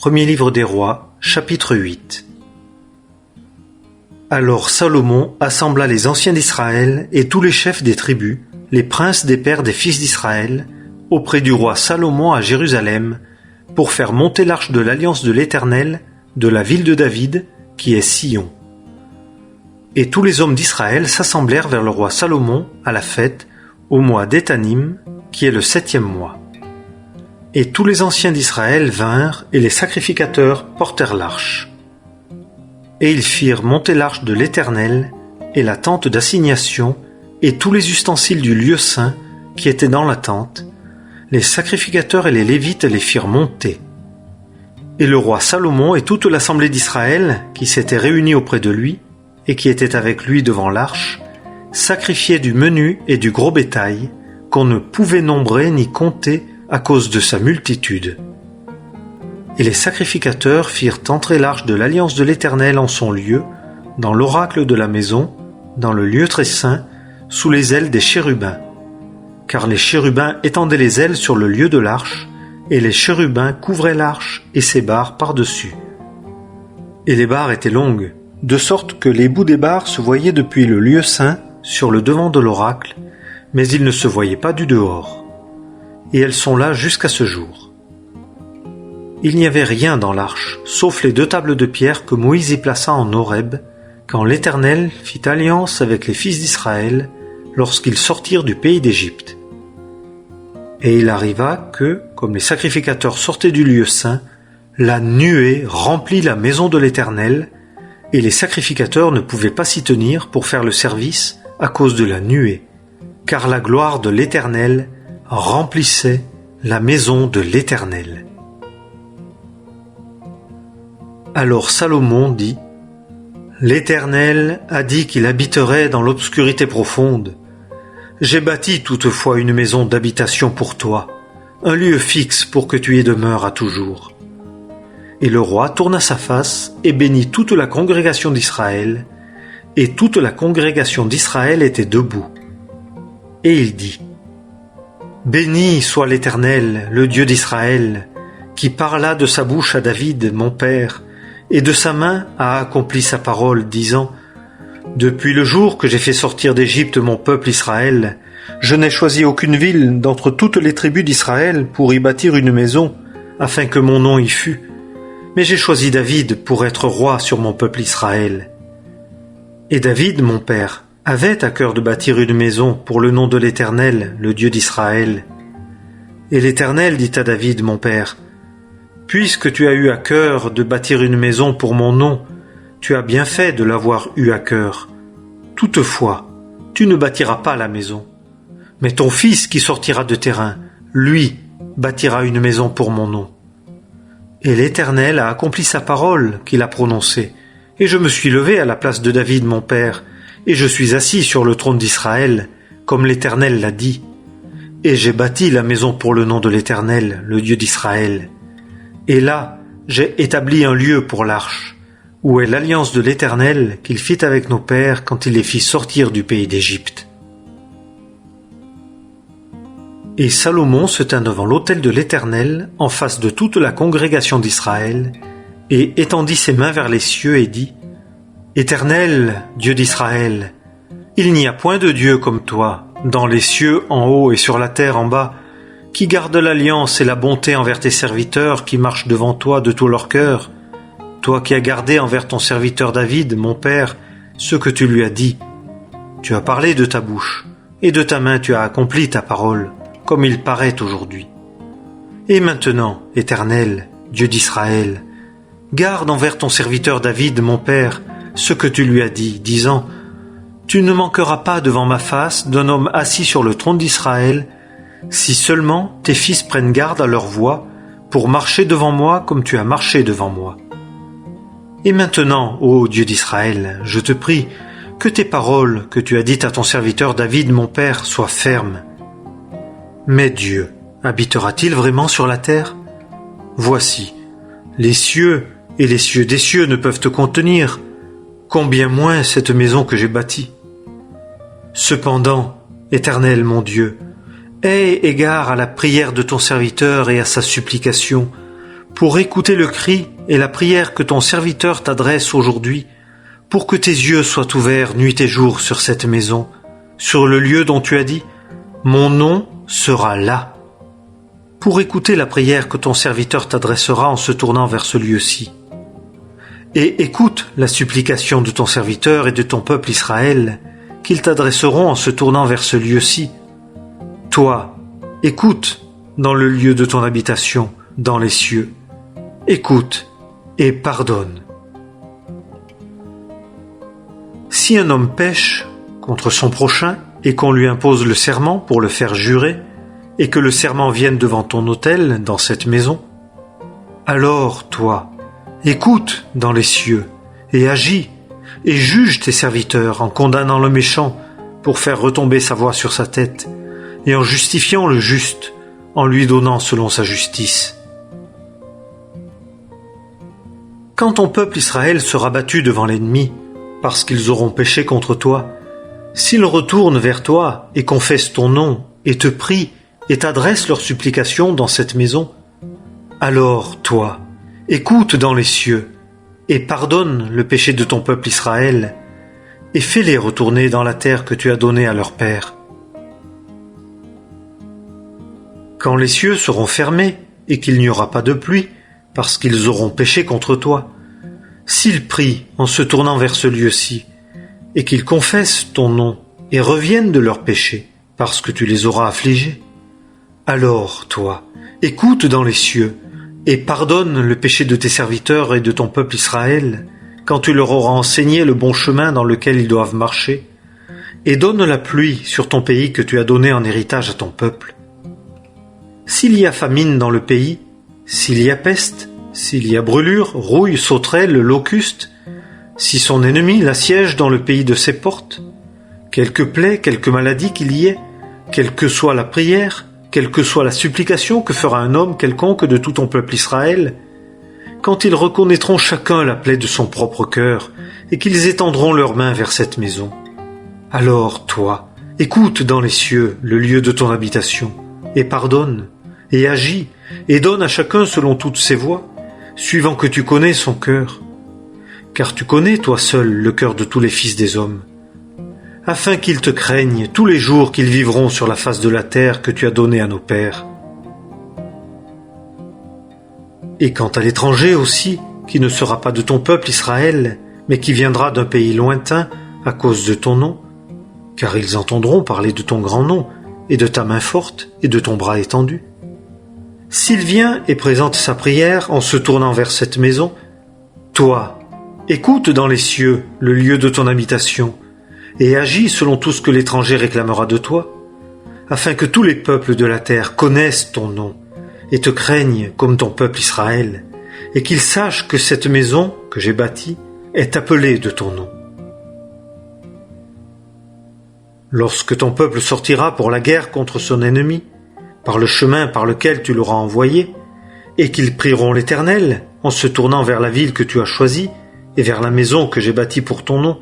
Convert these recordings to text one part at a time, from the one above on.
Premier livre des Rois, chapitre 8. Alors Salomon assembla les anciens d'Israël et tous les chefs des tribus, les princes des pères des fils d'Israël, auprès du roi Salomon à Jérusalem, pour faire monter l'arche de l'alliance de l'Éternel de la ville de David, qui est Sion. Et tous les hommes d'Israël s'assemblèrent vers le roi Salomon à la fête, au mois d'Étanim, qui est le 7e mois. Et tous les anciens d'Israël vinrent, et les sacrificateurs portèrent l'arche. Et ils firent monter l'arche de l'Éternel, et la tente d'assignation, et tous les ustensiles du lieu saint qui étaient dans la tente. Les sacrificateurs et les Lévites les firent monter. Et le roi Salomon et toute l'assemblée d'Israël, qui s'était réunie auprès de lui, et qui était avec lui devant l'arche, sacrifiaient du menu et du gros bétail, qu'on ne pouvait nombrer ni compter à cause de sa multitude. Et les sacrificateurs firent entrer l'arche de l'alliance de l'Éternel en son lieu, dans l'oracle de la maison, dans le lieu très saint, sous les ailes des chérubins. Car les chérubins étendaient les ailes sur le lieu de l'arche, et les chérubins couvraient l'arche et ses barres par-dessus. Et les barres étaient longues, de sorte que les bouts des barres se voyaient depuis le lieu saint sur le devant de l'oracle, mais ils ne se voyaient pas du dehors. Et elles sont là jusqu'à ce jour. Il n'y avait rien dans l'arche, sauf les 2 tables de pierre que Moïse y plaça en Horeb, quand l'Éternel fit alliance avec les fils d'Israël, lorsqu'ils sortirent du pays d'Égypte. Et il arriva que, comme les sacrificateurs sortaient du lieu saint, la nuée remplit la maison de l'Éternel, et les sacrificateurs ne pouvaient pas s'y tenir pour faire le service à cause de la nuée, car la gloire de l'Éternel remplissait la maison de l'Éternel. Alors Salomon dit : L'Éternel a dit qu'il habiterait dans l'obscurité profonde. J'ai bâti toutefois une maison d'habitation pour toi, un lieu fixe pour que tu y demeures à toujours. Et le roi tourna sa face et bénit toute la congrégation d'Israël, et toute la congrégation d'Israël était debout. Et il dit : Béni soit l'Éternel, le Dieu d'Israël, qui parla de sa bouche à David, mon père, et de sa main a accompli sa parole, disant : Depuis le jour que j'ai fait sortir d'Égypte mon peuple Israël, je n'ai choisi aucune ville d'entre toutes les tribus d'Israël pour y bâtir une maison, afin que mon nom y fût. Mais j'ai choisi David pour être roi sur mon peuple Israël. Et David, mon père, avait à cœur de bâtir une maison pour le nom de l'Éternel, le Dieu d'Israël. Et l'Éternel dit à David, mon père : Puisque tu as eu à cœur de bâtir une maison pour mon nom, tu as bien fait de l'avoir eu à cœur. Toutefois, tu ne bâtiras pas la maison. Mais ton fils qui sortira de tes reins, lui, bâtira une maison pour mon nom. Et l'Éternel a accompli sa parole qu'il a prononcée, et je me suis levé à la place de David, mon père, et je suis assis sur le trône d'Israël, comme l'Éternel l'a dit. Et j'ai bâti la maison pour le nom de l'Éternel, le Dieu d'Israël. Et là, j'ai établi un lieu pour l'arche, où est l'alliance de l'Éternel qu'il fit avec nos pères quand il les fit sortir du pays d'Égypte. Et Salomon se tint devant l'autel de l'Éternel, en face de toute la congrégation d'Israël, et étendit ses mains vers les cieux et dit : Éternel, Dieu d'Israël, il n'y a point de Dieu comme toi, dans les cieux en haut et sur la terre en bas, qui garde l'alliance et la bonté envers tes serviteurs qui marchent devant toi de tout leur cœur, toi qui as gardé envers ton serviteur David, mon père, ce que tu lui as dit. Tu as parlé de ta bouche, et de ta main tu as accompli ta parole, comme il paraît aujourd'hui. Et maintenant, Éternel, Dieu d'Israël, garde envers ton serviteur David, mon père, ce que tu lui as dit, disant : Tu ne manqueras pas devant ma face d'un homme assis sur le trône d'Israël, si seulement tes fils prennent garde à leur voie, pour marcher devant moi comme tu as marché devant moi. Et maintenant, ô Dieu d'Israël, je te prie, que tes paroles que tu as dites à ton serviteur David, mon père, soient fermes. Mais Dieu habitera-t-il vraiment sur la terre ? Voici, les cieux et les cieux des cieux ne peuvent te contenir, combien moins cette maison que j'ai bâtie. Cependant, Éternel mon Dieu, aie égard à la prière de ton serviteur et à sa supplication, pour écouter le cri et la prière que ton serviteur t'adresse aujourd'hui, pour que tes yeux soient ouverts nuit et jour sur cette maison, sur le lieu dont tu as dit « Mon nom sera là », pour écouter la prière que ton serviteur t'adressera en se tournant vers ce lieu-ci. Et écoute la supplication de ton serviteur et de ton peuple Israël, qu'ils t'adresseront en se tournant vers ce lieu-ci. Toi, écoute dans le lieu de ton habitation, dans les cieux. Écoute et pardonne. Si un homme pêche contre son prochain et qu'on lui impose le serment pour le faire jurer, et que le serment vienne devant ton autel dans cette maison, alors toi, écoute dans les cieux et agis et juge tes serviteurs en condamnant le méchant pour faire retomber sa voix sur sa tête et en justifiant le juste en lui donnant selon sa justice. Quand ton peuple Israël sera battu devant l'ennemi parce qu'ils auront péché contre toi, s'ils retournent vers toi et confessent ton nom et te prient et t'adressent leurs supplications dans cette maison, alors toi, écoute dans les cieux et pardonne le péché de ton peuple Israël et fais-les retourner dans la terre que tu as donnée à leur père. Quand les cieux seront fermés et qu'il n'y aura pas de pluie, parce qu'ils auront péché contre toi, s'ils prient en se tournant vers ce lieu-ci, et qu'ils confessent ton nom et reviennent de leurs péchés, parce que tu les auras affligés, alors toi, écoute dans les cieux, et pardonne le péché de tes serviteurs et de ton peuple Israël, quand tu leur auras enseigné le bon chemin dans lequel ils doivent marcher, et donne la pluie sur ton pays que tu as donné en héritage à ton peuple. S'il y a famine dans le pays, s'il y a peste, s'il y a brûlure, rouille, sauterelle, locuste, si son ennemi l'assiège dans le pays de ses portes, quelque plaie, quelque maladie qu'il y ait, quelle que soit la prière, quelle que soit la supplication que fera un homme quelconque de tout ton peuple Israël, quand ils reconnaîtront chacun la plaie de son propre cœur, et qu'ils étendront leurs mains vers cette maison, alors toi, écoute dans les cieux le lieu de ton habitation, et pardonne, et agis, et donne à chacun selon toutes ses voies, suivant que tu connais son cœur. Car tu connais, toi seul, le cœur de tous les fils des hommes, afin qu'ils te craignent tous les jours qu'ils vivront sur la face de la terre que tu as donnée à nos pères. Et quant à l'étranger aussi, qui ne sera pas de ton peuple Israël, mais qui viendra d'un pays lointain à cause de ton nom, car ils entendront parler de ton grand nom, et de ta main forte, et de ton bras étendu. S'il vient et présente sa prière en se tournant vers cette maison, toi, écoute dans les cieux le lieu de ton habitation, et agis selon tout ce que l'étranger réclamera de toi, afin que tous les peuples de la terre connaissent ton nom, et te craignent comme ton peuple Israël, et qu'ils sachent que cette maison que j'ai bâtie est appelée de ton nom. Lorsque ton peuple sortira pour la guerre contre son ennemi, par le chemin par lequel tu l'auras envoyé, et qu'ils prieront l'Éternel en se tournant vers la ville que tu as choisie et vers la maison que j'ai bâtie pour ton nom,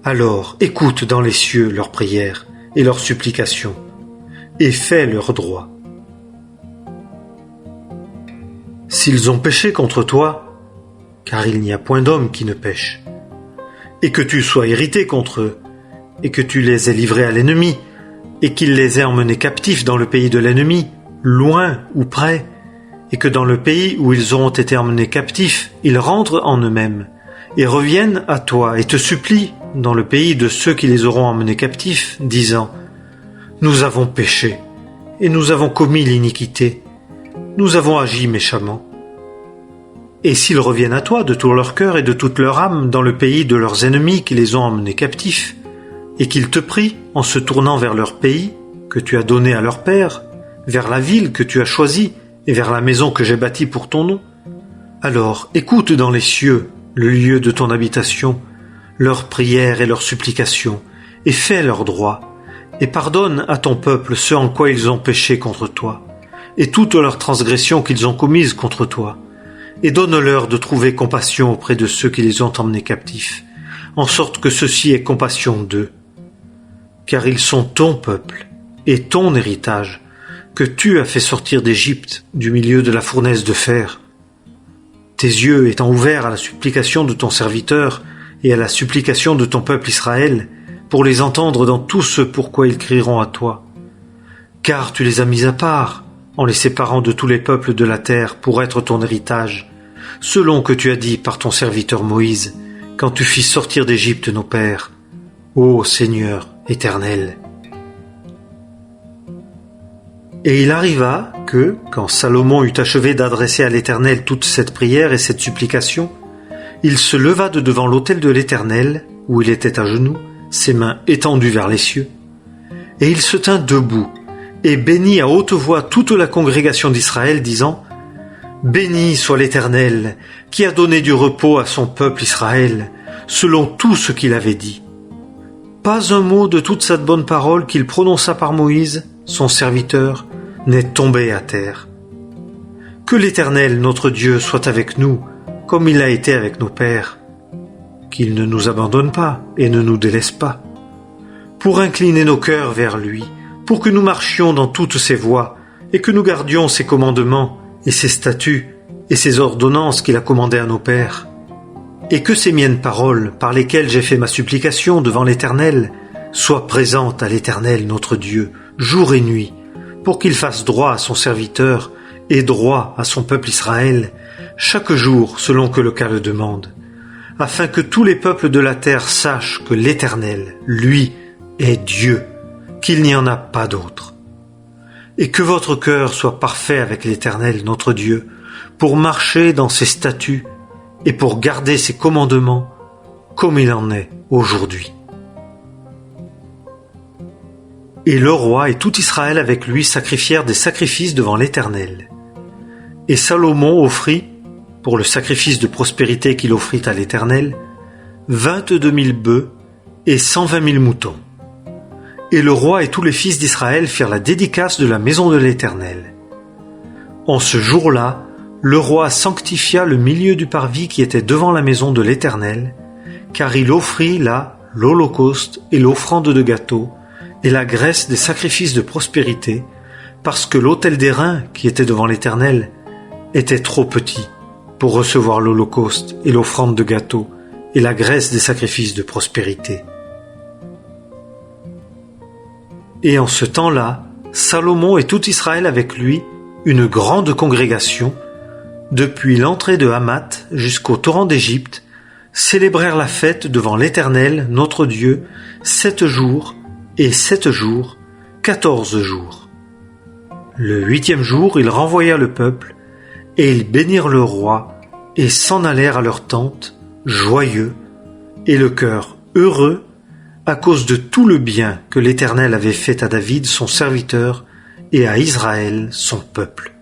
alors écoute dans les cieux leurs prières et leurs supplications, et fais leur droit. S'ils ont péché contre toi, car il n'y a point d'homme qui ne pêche, et que tu sois irrité contre eux, et que tu les aies livrés à l'ennemi, et qu'il les ait emmenés captifs dans le pays de l'ennemi, loin ou près, et que dans le pays où ils auront été emmenés captifs, ils rentrent en eux-mêmes, et reviennent à toi et te supplient dans le pays de ceux qui les auront emmenés captifs, disant « Nous avons péché, et nous avons commis l'iniquité, nous avons agi méchamment. » Et s'ils reviennent à toi de tout leur cœur et de toute leur âme dans le pays de leurs ennemis qui les ont emmenés captifs, et qu'ils te prient en se tournant vers leur pays que tu as donné à leur père, vers la ville que tu as choisie et vers la maison que j'ai bâtie pour ton nom, alors écoute dans les cieux le lieu de ton habitation, leurs prières et leurs supplications, et fais leur droit, et pardonne à ton peuple ce en quoi ils ont péché contre toi, et toutes leurs transgressions qu'ils ont commises contre toi, et donne-leur de trouver compassion auprès de ceux qui les ont emmenés captifs, en sorte que ceux-ci aient compassion d'eux. Car ils sont ton peuple et ton héritage, que tu as fait sortir d'Égypte, du milieu de la fournaise de fer. tes yeux étant ouverts à la supplication de ton serviteur et à la supplication de ton peuple Israël, pour les entendre dans tout ce pourquoi ils crieront à toi. Car tu les as mis à part, en les séparant de tous les peuples de la terre pour être ton héritage, selon que tu as dit par ton serviteur Moïse, quand tu fis sortir d'Égypte nos pères. Ô Seigneur éternel. Et il arriva que, quand Salomon eut achevé d'adresser à l'Éternel toute cette prière et cette supplication, il se leva de devant l'autel de l'Éternel, où il était à genoux, ses mains étendues vers les cieux, et il se tint debout, et bénit à haute voix toute la congrégation d'Israël, disant : Béni soit l'Éternel, qui a donné du repos à son peuple Israël, selon tout ce qu'il avait dit. Pas un mot de toute cette bonne parole qu'il prononça par Moïse, son serviteur, n'est tombé à terre. Que l'Éternel, notre Dieu, soit avec nous, comme il a été avec nos pères. Qu'il ne nous abandonne pas et ne nous délaisse pas. Pour incliner nos cœurs vers lui, pour que nous marchions dans toutes ses voies, et que nous gardions ses commandements, et ses statuts, et ses ordonnances qu'il a commandées à nos pères. Et que ces miennes paroles, par lesquelles j'ai fait ma supplication devant l'Éternel, soient présentes à l'Éternel notre Dieu, jour et nuit, pour qu'il fasse droit à son serviteur et droit à son peuple Israël, chaque jour selon que le cas le demande, afin que tous les peuples de la terre sachent que l'Éternel, lui, est Dieu, qu'il n'y en a pas d'autre. Et que votre cœur soit parfait avec l'Éternel notre Dieu, pour marcher dans ses statuts et pour garder ses commandements, comme il en est aujourd'hui. Et le roi et tout Israël avec lui sacrifièrent des sacrifices devant l'Éternel. Et Salomon offrit, pour le sacrifice de prospérité qu'il offrit à l'Éternel, 22 000 bœufs et 120 000 moutons. Et le roi et tous les fils d'Israël firent la dédicace de la maison de l'Éternel. En ce jour-là, le roi sanctifia le milieu du parvis qui était devant la maison de l'Éternel, car il offrit là l'holocauste et l'offrande de gâteau, et la graisse des sacrifices de prospérité, parce que l'autel d'airain qui était devant l'Éternel était trop petit pour recevoir l'holocauste et l'offrande de gâteau et la graisse des sacrifices de prospérité. Et en ce temps-là, Salomon et tout Israël avec lui, une grande congrégation, depuis l'entrée de Hamath jusqu'au torrent d'Égypte, célébrèrent la fête devant l'Éternel, notre Dieu, 7 jours, et 7 jours, 14 jours. Le 8e jour, il renvoya le peuple, et ils bénirent le roi, et s'en allèrent à leur tente, joyeux, et le cœur heureux, à cause de tout le bien que l'Éternel avait fait à David, son serviteur, et à Israël, son peuple.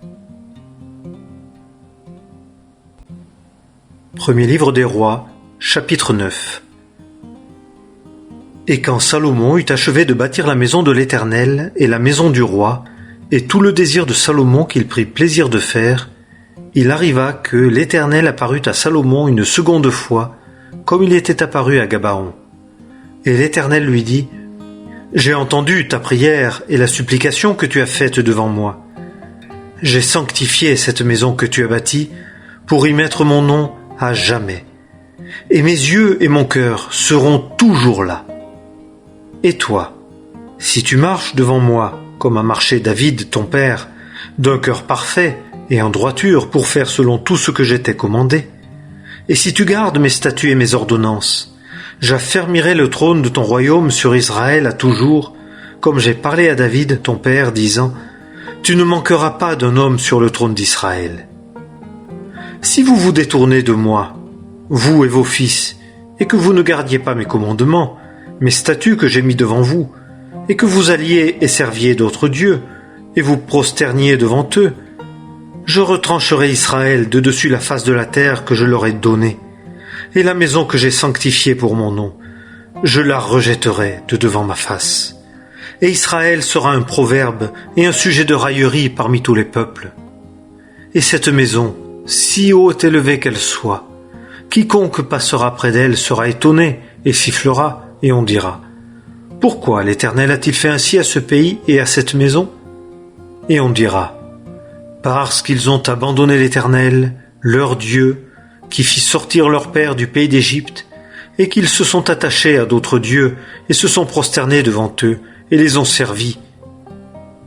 Premier livre des rois, chapitre 9. Et quand Salomon eut achevé de bâtir la maison de l'Éternel et la maison du roi, et tout le désir de Salomon qu'il prit plaisir de faire, il arriva que l'Éternel apparut à Salomon une seconde fois, comme il était apparu à Gabaon. Et l'Éternel lui dit : J'ai entendu ta prière et la supplication que tu as faite devant moi. J'ai sanctifié cette maison que tu as bâtie pour y mettre mon nom à jamais. Et mes yeux et mon cœur seront toujours là. Et toi, si tu marches devant moi, comme a marché David ton père, d'un cœur parfait et en droiture pour faire selon tout ce que je t'ai commandé, et si tu gardes mes statuts et mes ordonnances, j'affermirai le trône de ton royaume sur Israël à toujours, comme j'ai parlé à David ton père, disant : Tu ne manqueras pas d'un homme sur le trône d'Israël. Si vous vous détournez de moi, vous et vos fils, et que vous ne gardiez pas mes commandements, mes statuts que j'ai mis devant vous, et que vous alliez et serviez d'autres dieux, et vous prosterniez devant eux, je retrancherai Israël de dessus la face de la terre que je leur ai donnée, et la maison que j'ai sanctifiée pour mon nom, je la rejetterai de devant ma face. Et Israël sera un proverbe et un sujet de raillerie parmi tous les peuples. Et cette maison, si haute élevée qu'elle soit, quiconque passera près d'elle sera étonné et sifflera, et on dira : Pourquoi l'Éternel a-t-il fait ainsi à ce pays et à cette maison ? Et on dira : Parce qu'ils ont abandonné l'Éternel, leur Dieu, qui fit sortir leur père du pays d'Égypte, et qu'ils se sont attachés à d'autres dieux, et se sont prosternés devant eux, et les ont servis.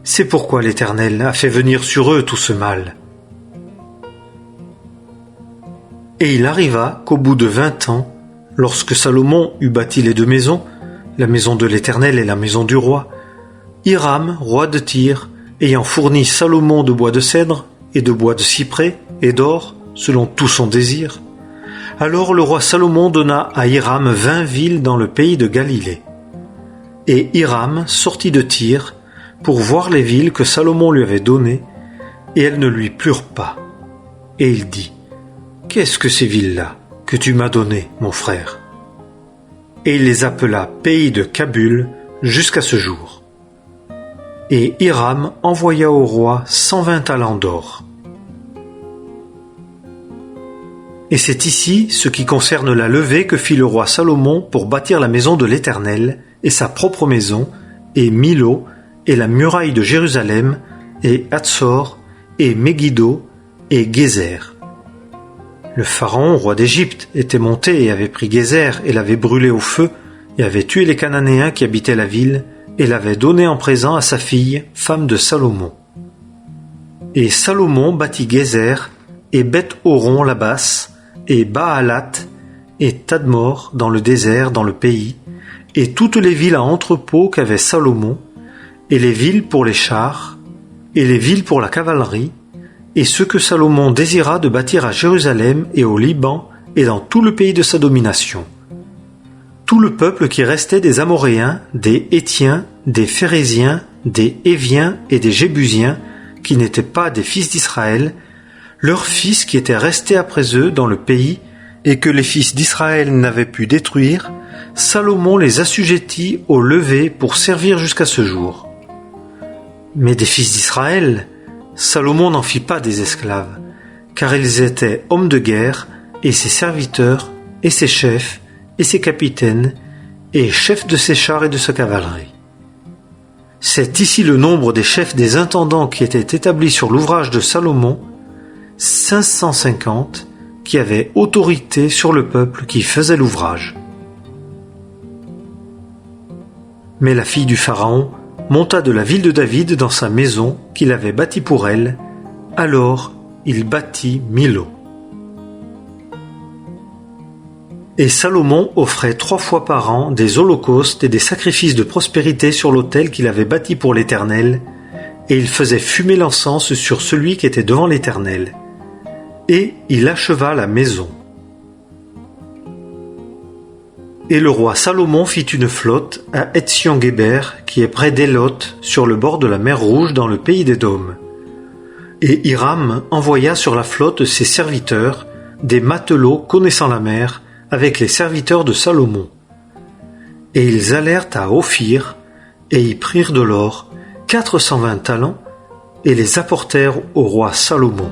C'est pourquoi l'Éternel a fait venir sur eux tout ce mal. Et il arriva qu'au bout de 20 ans, lorsque Salomon eut bâti les 2 maisons, la maison de l'Éternel et la maison du roi, Hiram, roi de Tyr, ayant fourni Salomon de bois de cèdre et de bois de cyprès et d'or, selon tout son désir, alors le roi Salomon donna à Hiram 20 villes dans le pays de Galilée. Et Hiram sortit de Tyr pour voir les villes que Salomon lui avait données, et elles ne lui plurent pas. Et il dit, « Qu'est-ce que ces villes-là que tu m'as données, mon frère ?» Et il les appela pays de Kabul jusqu'à ce jour. Et Hiram envoya au roi 120 talents d'or. Et c'est ici ce qui concerne la levée que fit le roi Salomon pour bâtir la maison de l'Éternel, et sa propre maison, et Milo, et la muraille de Jérusalem, et Hatzor, et Megiddo, et Gézer. Le pharaon, roi d'Égypte, était monté et avait pris Gézer et l'avait brûlé au feu, et avait tué les Cananéens qui habitaient la ville, et l'avait donné en présent à sa fille, femme de Salomon. Et Salomon bâtit Gézer, et Beth-Horon la basse, et Baalat, et Tadmor dans le désert, dans le pays, et toutes les villes à entrepôt qu'avait Salomon, et les villes pour les chars, et les villes pour la cavalerie, et ce que Salomon désira de bâtir à Jérusalem et au Liban et dans tout le pays de sa domination. Tout le peuple qui restait des Amoréens, des Hétiens, des Phéréziens, des Héviens et des Jébusiens, qui n'étaient pas des fils d'Israël, leurs fils qui étaient restés après eux dans le pays et que les fils d'Israël n'avaient pu détruire, Salomon les assujettit au lever pour servir jusqu'à ce jour. Mais des fils d'Israël, Salomon n'en fit pas des esclaves, car ils étaient hommes de guerre, et ses serviteurs, et ses chefs, et ses capitaines, et chefs de ses chars et de sa cavalerie. C'est ici le nombre des chefs des intendants qui étaient établis sur l'ouvrage de Salomon, 550, qui avaient autorité sur le peuple qui faisait l'ouvrage. Mais la fille du Pharaon monta de la ville de David dans sa maison qu'il avait bâtie pour elle. Alors il bâtit Milo. Et Salomon offrait 3 fois par an des holocaustes et des sacrifices de prospérité sur l'autel qu'il avait bâti pour l'Éternel, et il faisait fumer l'encens sur celui qui était devant l'Éternel. Et il acheva la maison. Et le roi Salomon fit une flotte à Etzion-Géber, qui est près d'Élot, sur le bord de la mer Rouge dans le pays d'Édom. Et Hiram envoya sur la flotte ses serviteurs, des matelots connaissant la mer, avec les serviteurs de Salomon. Et ils allèrent à Ophir, et y prirent de l'or 420 talents, et les apportèrent au roi Salomon.